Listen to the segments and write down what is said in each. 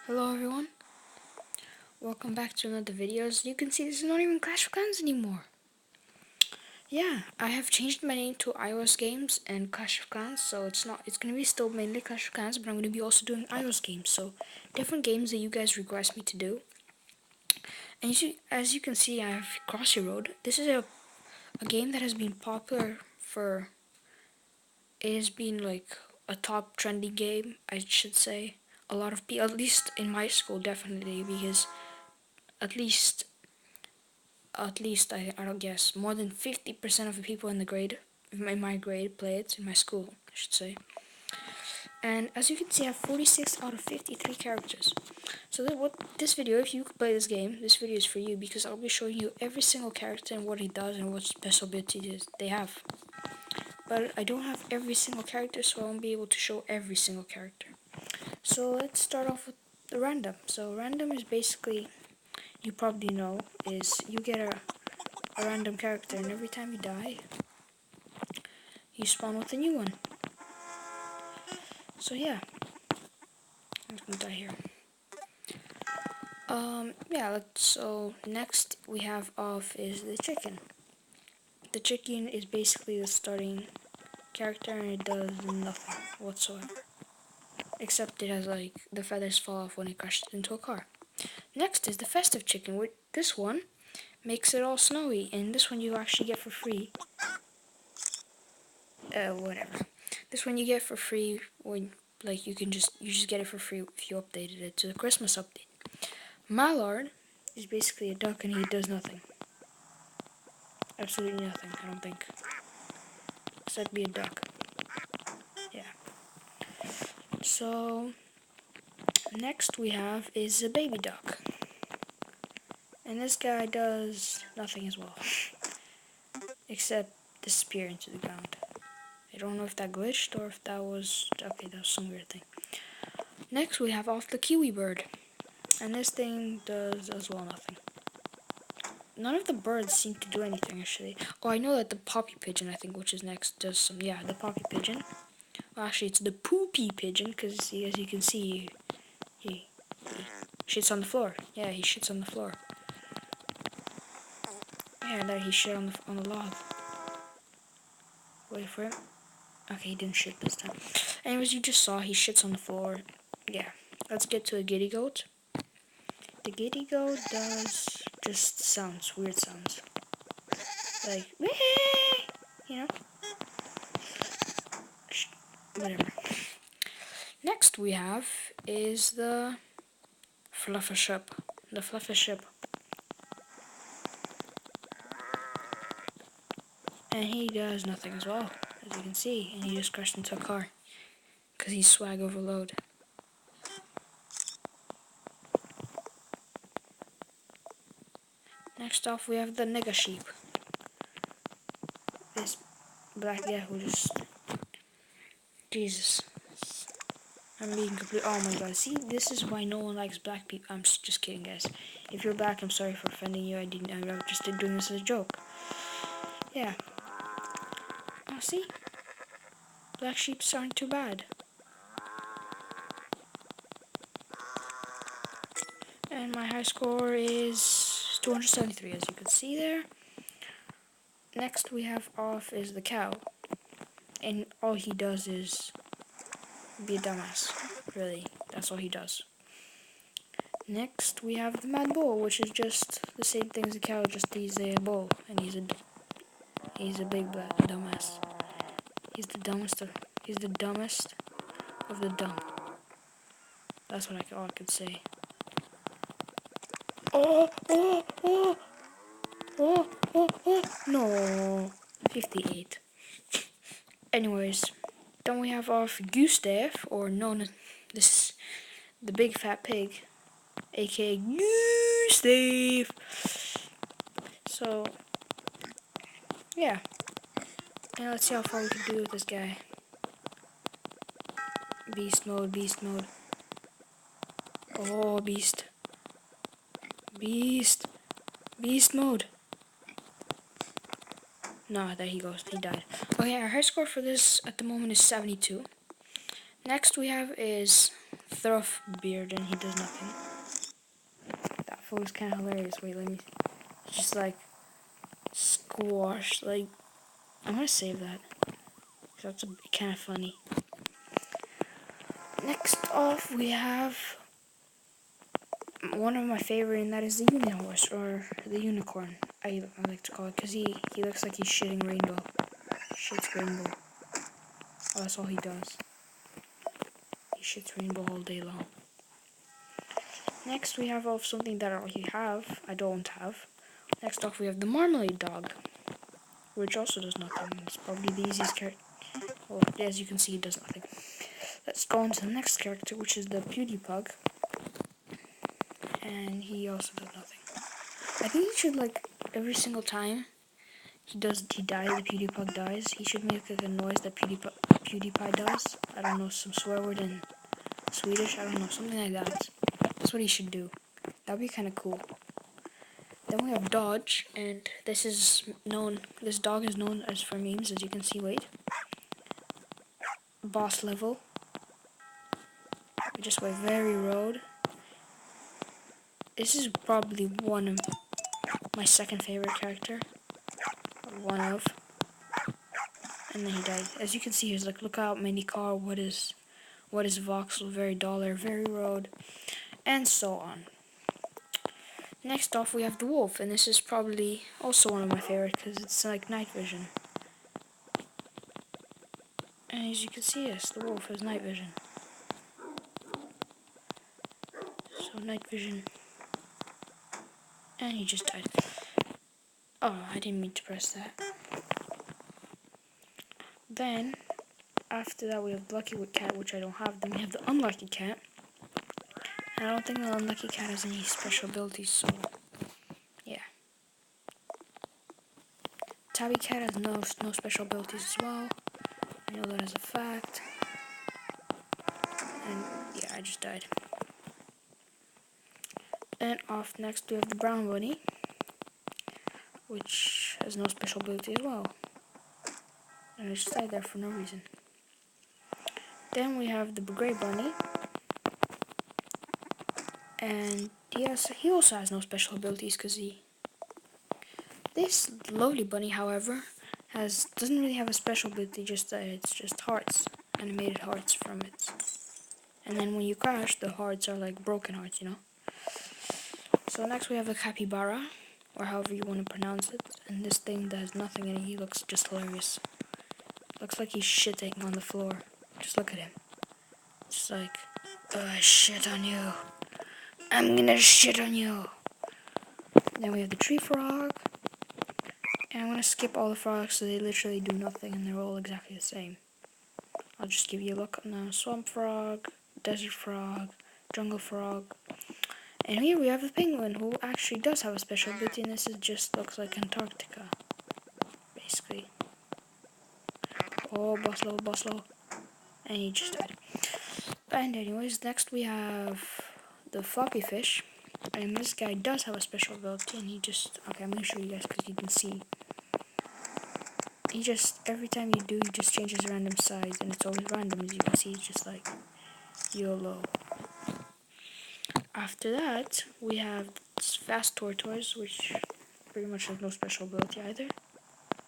Hello everyone, welcome back to another video. As you can see, this is not even Clash of Clans anymore. Yeah, I have changed my name to iOS games and Clash of Clans, so it's gonna be still mainly Clash of Clans, but I'm gonna be also doing iOS games, so different games that you guys request me to do. And as you can see, I have Crossy Road. This is a game that has been popular for, it has been like a top trendy game, I should say. A lot of people, at least in my school, definitely, because at least I don't guess more than 50% of the people in my grade play it, in my school I should say. And as you can see, I have 46 out of 53 characters. So this video, if you could play this game, this video is for you, because I'll be showing you every single character and what he does and what special abilities they have. But I don't have every single character, so I won't be able to show every single character. So let's start off with the random. So random is basically, you probably know, is you get a random character, and every time you die, you spawn with a new one. So yeah, I'm gonna die here. Yeah, so next we have off is the chicken. The chicken is basically the starting character, and it does nothing whatsoever. Except it has like, the feathers fall off when it crashes into a car. Next is the festive chicken, which this one makes it all snowy, and this one you actually get for free. Whatever. This one you get for free when, like, you just get it for free if you updated it to the Christmas update. Mallard is basically a duck, and he does nothing. Absolutely nothing, I don't think. Except be a duck. Yeah. So next we have is a baby duck. And this guy does nothing as well. Except disappear into the ground. I don't know if that glitched or if that was, okay, that was some weird thing. Next we have off the kiwi bird. And this thing does as well nothing. None of the birds seem to do anything, actually. Oh, I know that the poppy pigeon, I think, which is next, does some, yeah, the poppy pigeon. Well, actually, it's the poopy pigeon, because as you can see, he shits on the floor. Yeah, he shits on the floor. Yeah, there he shit on the log. Wait for him. Okay, he didn't shit this time. Anyways, you just saw he shits on the floor. Yeah, let's get to the giddy goat. The giddy goat does just sounds, weird sounds. Like, you know? Whatever. Next we have is the fluffership. The fluffership. And he does nothing as well, as you can see. And he just crashed into a car. Because he's swag overload. Next off we have the nigger sheep. This black guy who just... Jesus. I'm being complete... Oh my god. See, this is why no one likes black people. I'm just kidding, guys. If you're black, I'm sorry for offending you. I'm just doing this as a joke. Yeah. Oh, see? Black sheeps aren't too bad. And my high score is 273, as you can see there. Next we have off is the cow. And all he does is be a dumbass. Really, that's all he does. Next we have the mad bull, which is just the same thing as a cow, just he's a bull, and he's a big black dumbass. He's the dumbest of the dumb. That's what all I could say. Oh, no, 58. Anyways, then we have our Gustav, or known as this, the big fat pig, aka Gustav. So, yeah. Now let's see how far we can do with this guy. Beast mode, beast mode. Oh, beast. Beast. Beast mode. No, there he goes. He died. Okay, our high score for this at the moment is 72. Next we have is throw a beard and he does nothing. That photo is kind of hilarious. Wait, let me. Just like squash. Like I'm gonna save that. That's kind of funny. Next off, we have one of my favorite, and that is the unihorse, or the unicorn, I like to call it, because he looks like he's shitting rainbow. Shits rainbow. Oh, that's all he does. He shits rainbow all day long. Next, we have off something that I don't have. Next off, we have the marmalade dog, which also does nothing. It's probably the easiest character. Well, as you can see, it does nothing. Let's go on to the next character, which is the PewDiePug. And he also does nothing. I think he should, like, every single time the PewDiePug dies, he should make like a noise that PewDiePie does. I don't know, some swear word in Swedish, I don't know, something like that. That's what he should do. That'd be kind of cool. Then we have Dodge, and this dog is known as for memes, as you can see, wait. Boss level. We just went very road. This is probably one of my second favorite character. One of. And then he died. As you can see, he's like, look out, mini car, what is voxel, very dollar, very road, and so on. Next off, we have the wolf, and this is probably also one of my favorite because it's like night vision. And as you can see, yes, the wolf has night vision. So night vision. And he just died. Oh, I didn't mean to press that. Then, after that we have the Lucky Cat, which I don't have. Then we have the Unlucky Cat. And I don't think the Unlucky Cat has any special abilities, so yeah. Tabby Cat has no special abilities as well. I know that as a fact. And yeah, I just died. And off next we have the Brown Bunny, which has no special ability as well. And I just died there for no reason. Then we have the Grey Bunny, and he also has no special abilities because this lovely bunny, however, doesn't really have a special ability. Just it's just hearts, animated hearts from it. And then when you crash, the hearts are like broken hearts, you know. So next we have the Capybara, or however you want to pronounce it, and this thing does nothing, and he looks just hilarious. Looks like he's shitting on the floor. Just look at him. Just like, I shit on you. I'm gonna shit on you. Then we have the Tree Frog. And I'm gonna skip all the frogs so they literally do nothing and they're all exactly the same. I'll just give you a look now. Swamp Frog, Desert Frog, Jungle Frog. And here we have the Penguin, who actually does have a special ability, and this just looks like Antarctica. Basically. Oh, boss low. And he just died. And anyways, next we have the Floppy Fish. And this guy does have a special ability, and okay, I'm gonna show you guys because you can see. Every time you do, he just changes random size, and it's always random, as you can see. It's just like YOLO. After that, we have Fast Tortoise, which pretty much has no special ability either.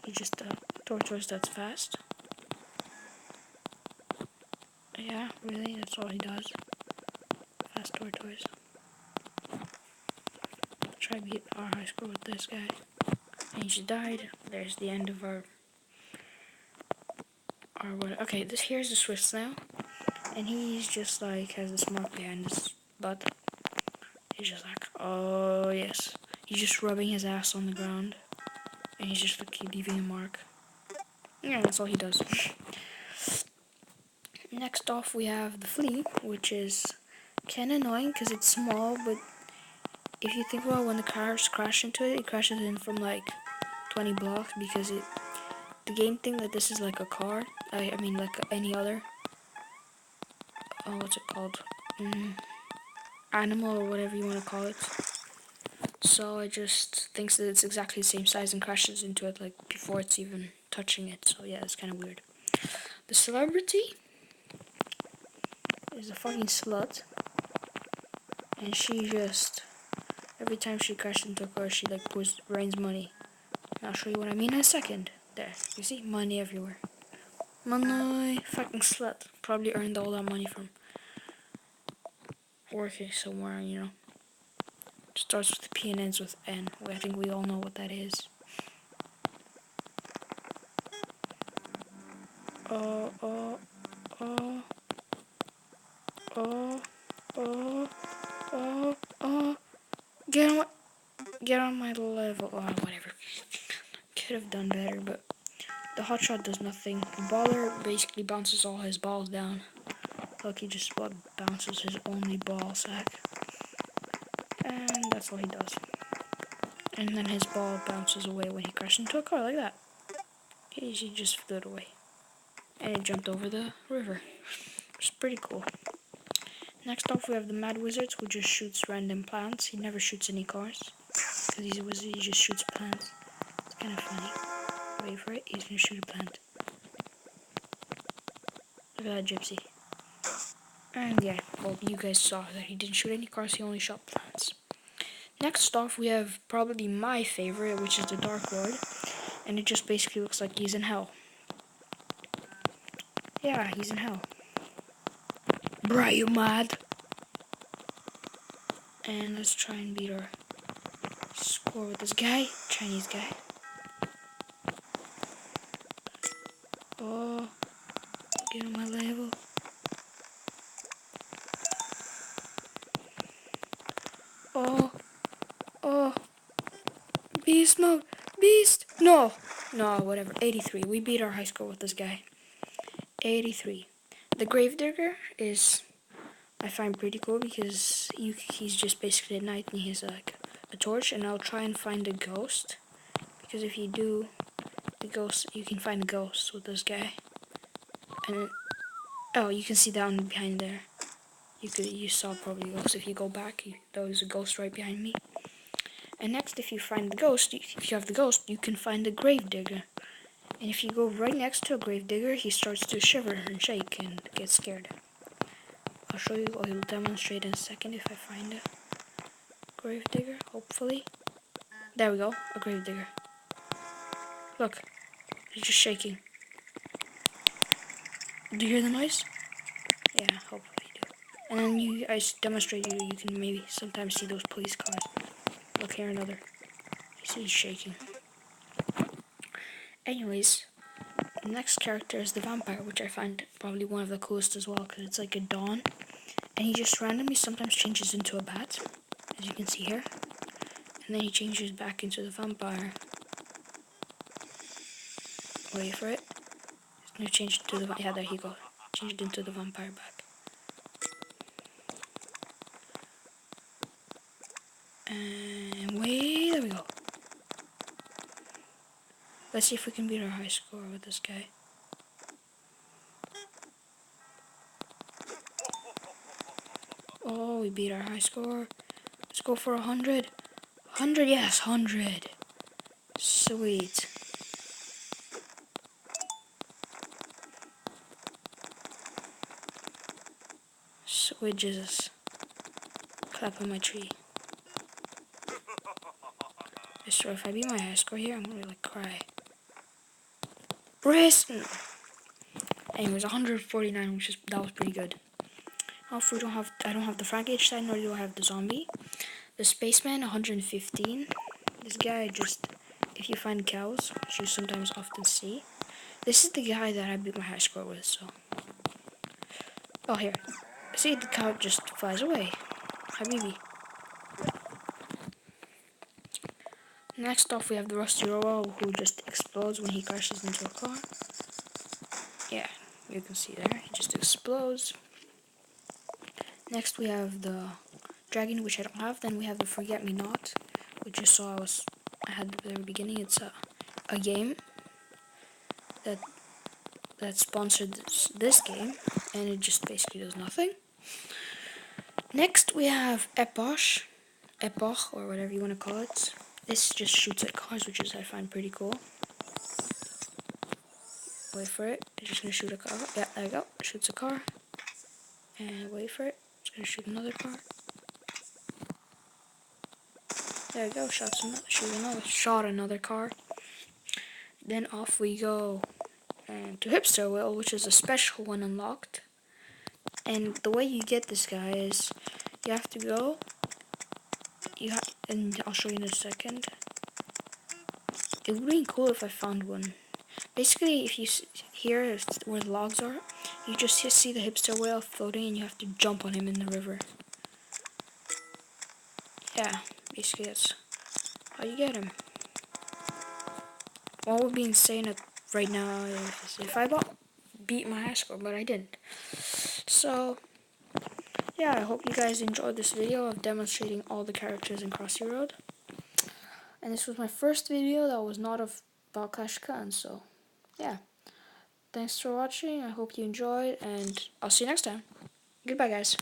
He's just a tortoise that's fast. Yeah, really, that's all he does. Fast Tortoise. Try to beat our high score with this guy. And he just died. There's the end of our what? Okay, here's the Swiss now, and he's just like has this mark behind his butt. He's just like, oh yes. He's just rubbing his ass on the ground, and he's just like leaving a mark. Yeah, that's all he does. Next off, we have the Flea, which is kind of annoying because it's small, but if you think about when the cars crash into it, it crashes in from like 20 blocks because the game thinks that this is like a car. I mean like any other, what's it called? Animal or whatever you want to call it. So it just thinks that it's exactly the same size and crashes into it like before it's even touching it. So yeah, it's kind of weird. The Celebrity is a fucking slut. And she just, every time she crashes into a car, she like rains money. And I'll show you what I mean in a second. There, you see? Money everywhere. Money, fucking slut. Probably earned all that money from working somewhere, you know. Starts with P and ends with N. I think we all know what that is. Oh, oh, oh, oh, oh, oh, oh. Get on my level. Oh, whatever. Could have done better, but the hotshot does nothing. The baller basically bounces all his balls down. Look, he just about bounces his only ball sack. And that's all he does. And then his ball bounces away when he crashes into a car like that. He just flew it away. And it jumped over the river. It's pretty cool. Next off we have the Mad Wizard, who just shoots random plants. He never shoots any cars. Because he's a wizard, he just shoots plants. It's kind of funny. Wait for it, he's gonna shoot a plant. Look at that gypsy. And yeah, well, you guys saw that he didn't shoot any cars, he only shot plants. Next off, we have probably my favorite, which is the Dark Lord. And it just basically looks like he's in hell. Yeah, he's in hell. Bruh, you mad? And let's try and beat our score with this guy. Chinese guy. Oh, get on my level. Oh, oh. Beast mode. Beast. No, whatever. 83. We beat our high score with this guy. 83. The Gravedigger is, I find pretty cool because he's just basically at night and he has like a torch, and I'll try and find a ghost, because if you do the ghost, you can find a ghost with this guy. And oh, you can see down behind there. You saw probably a ghost. If you go back, there was a ghost right behind me. And next, if you find the ghost, if you have the ghost, you can find the Gravedigger. And if you go right next to a Gravedigger, he starts to shiver and shake and get scared. I'll show you, or he'll demonstrate in a second if I find a Gravedigger, hopefully. There we go, a Gravedigger. Look, he's just shaking. Do you hear the noise? Yeah, hopefully you do. And then I demonstrate you can maybe sometimes see those police cars. Look, here another. You see he's shaking. Anyways, the next character is the vampire, which I find probably one of the coolest as well, because it's like a dawn. And he just randomly sometimes changes into a bat, as you can see here. And then he changes back into the vampire. Wait for it. He's gonna change it to the yeah, there he goes. Changed into the vampire back. And wait, there we go. Let's see if we can beat our high score with this guy. Oh, we beat our high score. Let's go for 100. 100, yes, 100. Sweet. Sweet Jesus. Clap on my tree. I swear, if I beat my high score here, I'm gonna like cry. Brace! Anyways, 149, that was pretty good. Also, I don't have the Frank H side, nor do I have the zombie. The Spaceman, 115. This guy just, if you find cows, which you sometimes often see. This is the guy that I beat my high score with, so. Oh, here. See, the cow just flies away. Habibi. Next off, we have the Rusty Robo, who just explodes when he crashes into a car. Yeah, you can see there, he just explodes. Next, we have the Dragon, which I don't have. Then we have the Forget Me Not, which you saw I had at the very beginning. It's a game that sponsored this game, and it just basically does nothing. Next, we have Epoch, or whatever you want to call it. This just shoots at cars, which I find pretty cool. Wait for it. It's just gonna shoot a car. Yeah, there you go. Shoots a car. And wait for it. It's gonna shoot another car. There we go. Shot another car. Then off we go to Hipster Oil, which is a special one unlocked. And the way you get this guy is you have to go. And I'll show you in a second. It would be cool if I found one. Basically, if you here where the logs are, you just see the Hipster Whale floating, and you have to jump on him in the river. Yeah, basically that's how you get him. What would be insane right now is if I beat my high score, but I didn't. So yeah, I hope you guys enjoyed this video of demonstrating all the characters in Crossy Road. And this was my first video that was not about Clash of Clans, so yeah. Thanks for watching, I hope you enjoyed, and I'll see you next time. Goodbye, guys.